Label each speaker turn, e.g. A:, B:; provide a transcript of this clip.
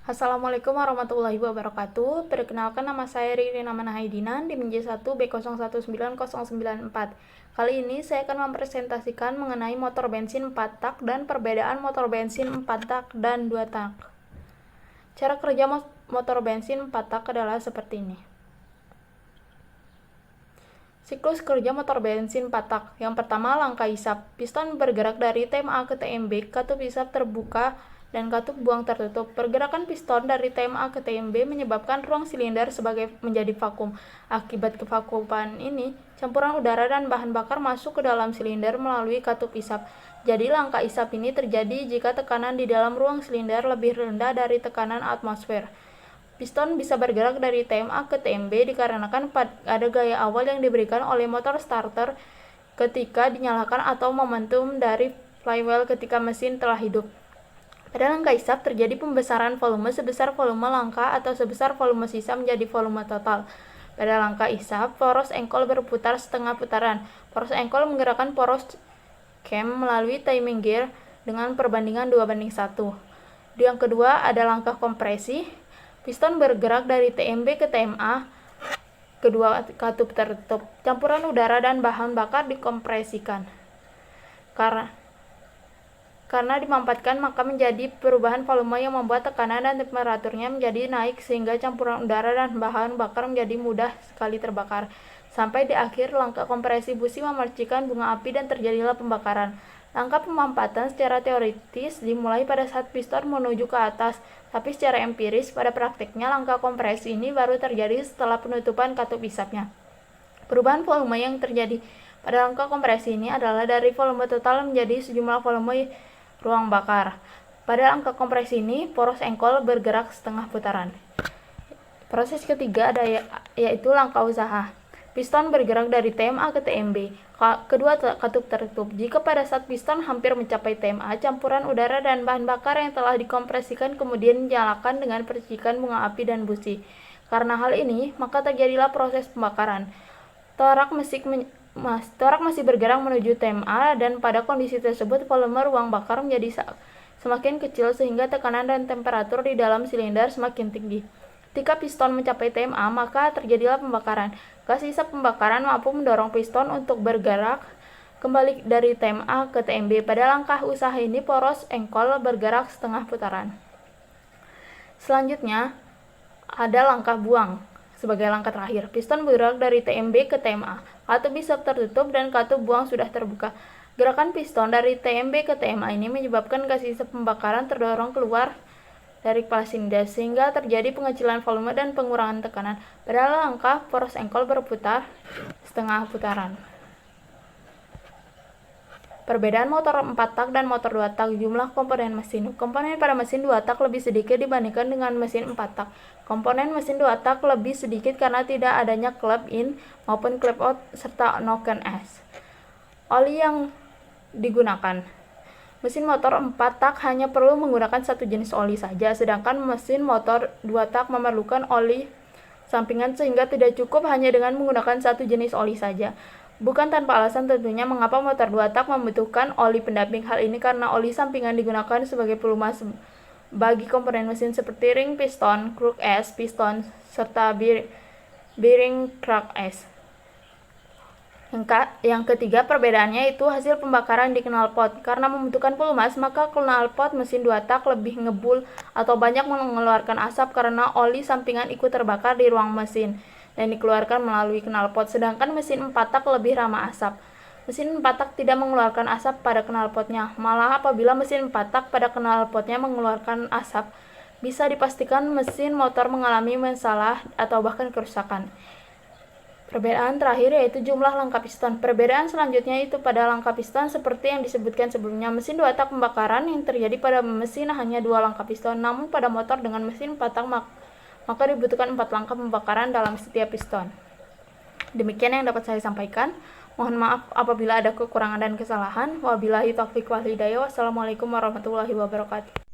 A: Assalamualaikum warahmatullahi wabarakatuh. Perkenalkan, nama saya Riri Haidinan di Menja 1 B019094. Kali ini saya akan mempresentasikan mengenai motor bensin 4 tak dan perbedaan motor bensin 4 tak dan 2 tak. Cara kerja motor bensin 4 tak adalah seperti ini. Siklus kerja motor bensin 4 tak. Yang pertama, langkah isap. Piston bergerak dari TMA ke TMB, katup isap terbuka dan katup buang tertutup. Pergerakan piston dari TMA ke TMB menyebabkan ruang silinder menjadi vakum. Akibat kevakuman ini, campuran udara dan bahan bakar masuk ke dalam silinder melalui katup isap. Jadi langkah isap ini terjadi jika tekanan di dalam ruang silinder lebih rendah dari tekanan atmosfer. Piston bisa bergerak dari TMA ke TMB dikarenakan ada gaya awal yang diberikan oleh motor starter ketika dinyalakan atau momentum dari flywheel ketika mesin telah hidup. Pada langkah isap terjadi pembesaran volume sebesar volume langkah atau sebesar volume sisa menjadi volume total. Pada langkah isap, poros engkol berputar setengah putaran. Poros engkol menggerakkan poros cam melalui timing gear dengan perbandingan 2:1. Yang kedua ada langkah kompresi. Piston bergerak dari TMB ke TMA, kedua katup tertutup. Campuran udara dan bahan bakar dikompresikan. Karena dimampatkan, maka menjadi perubahan volume yang membuat tekanan dan temperaturnya menjadi naik sehingga campuran udara dan bahan bakar menjadi mudah sekali terbakar. Sampai di akhir, langkah kompresi busi memercikan bunga api dan terjadilah pembakaran. Langkah pemampatan secara teoritis dimulai pada saat piston menuju ke atas, tapi secara empiris pada praktiknya langkah kompresi ini baru terjadi setelah penutupan katup isapnya. Perubahan volume yang terjadi pada langkah kompresi ini adalah dari volume total menjadi sejumlah volume ruang bakar. Pada langkah kompresi ini, poros engkol bergerak setengah putaran. Proses ketiga yaitu langkah usaha. Piston bergerak dari TMA ke TMB, kedua katup tertutup. Jika pada saat piston hampir mencapai TMA, campuran udara dan bahan bakar yang telah dikompresikan kemudian dinyalakan dengan percikan bunga api dan busi. Karena hal ini, maka terjadilah proses pembakaran. Torak masih bergerak menuju TMA dan pada kondisi tersebut volume ruang bakar menjadi semakin kecil sehingga tekanan dan temperatur di dalam silinder semakin tinggi. Ketika piston mencapai TMA, maka terjadilah pembakaran. Gas isap pembakaran mampu mendorong piston untuk bergerak kembali dari TMA ke TMB. Pada langkah usaha ini, poros engkol bergerak setengah putaran. Selanjutnya, ada langkah buang. Sebagai langkah terakhir, piston bergerak dari TMB ke TMA. Katup isap tertutup dan katup buang sudah terbuka. Gerakan piston dari TMB ke TMA ini menyebabkan gas isap pembakaran terdorong keluar dari kepala silinder sehingga terjadi pengecilan volume dan pengurangan tekanan. Pada langkah poros engkol berputar setengah putaran. Perbedaan motor 4 tak dan motor 2 tak. Jumlah komponen mesin. Komponen pada mesin 2 tak lebih sedikit dibandingkan dengan mesin 4 tak. Komponen mesin 2 tak lebih sedikit karena tidak adanya clap in maupun clap out serta noken S. Oli yang digunakan. Mesin motor 4 tak hanya perlu menggunakan satu jenis oli saja, sedangkan mesin motor 2 tak memerlukan oli sampingan sehingga tidak cukup hanya dengan menggunakan satu jenis oli saja. Bukan tanpa alasan tentunya mengapa motor 2 tak membutuhkan oli pendamping. Hal ini karena oli sampingan digunakan sebagai pelumas bagi komponen mesin seperti ring piston, kruk S, piston, serta bearing kruk S. Yang ketiga perbedaannya itu hasil pembakaran di knalpot. Karena membutuhkan pelumas, maka knalpot mesin 2 tak lebih ngebul atau banyak mengeluarkan asap karena oli sampingan ikut terbakar di ruang mesin dan dikeluarkan melalui knalpot. Sedangkan mesin 4 tak lebih ramah asap. Mesin 4 tak tidak mengeluarkan asap pada knalpotnya. Malah apabila mesin 4 tak pada knalpotnya mengeluarkan asap, bisa dipastikan mesin motor mengalami masalah atau bahkan kerusakan. Perbedaan terakhir yaitu jumlah langkah piston. Perbedaan selanjutnya itu pada langkah piston seperti yang disebutkan sebelumnya. Mesin 2 tak pembakaran yang terjadi pada mesin hanya 2 langkah piston, namun pada motor dengan mesin 4 tak maka dibutuhkan 4 langkah pembakaran dalam setiap piston. Demikian yang dapat saya sampaikan. Mohon maaf apabila ada kekurangan dan kesalahan. Wabillahi taufiq wal hidayah. Wassalamualaikum warahmatullahi wabarakatuh.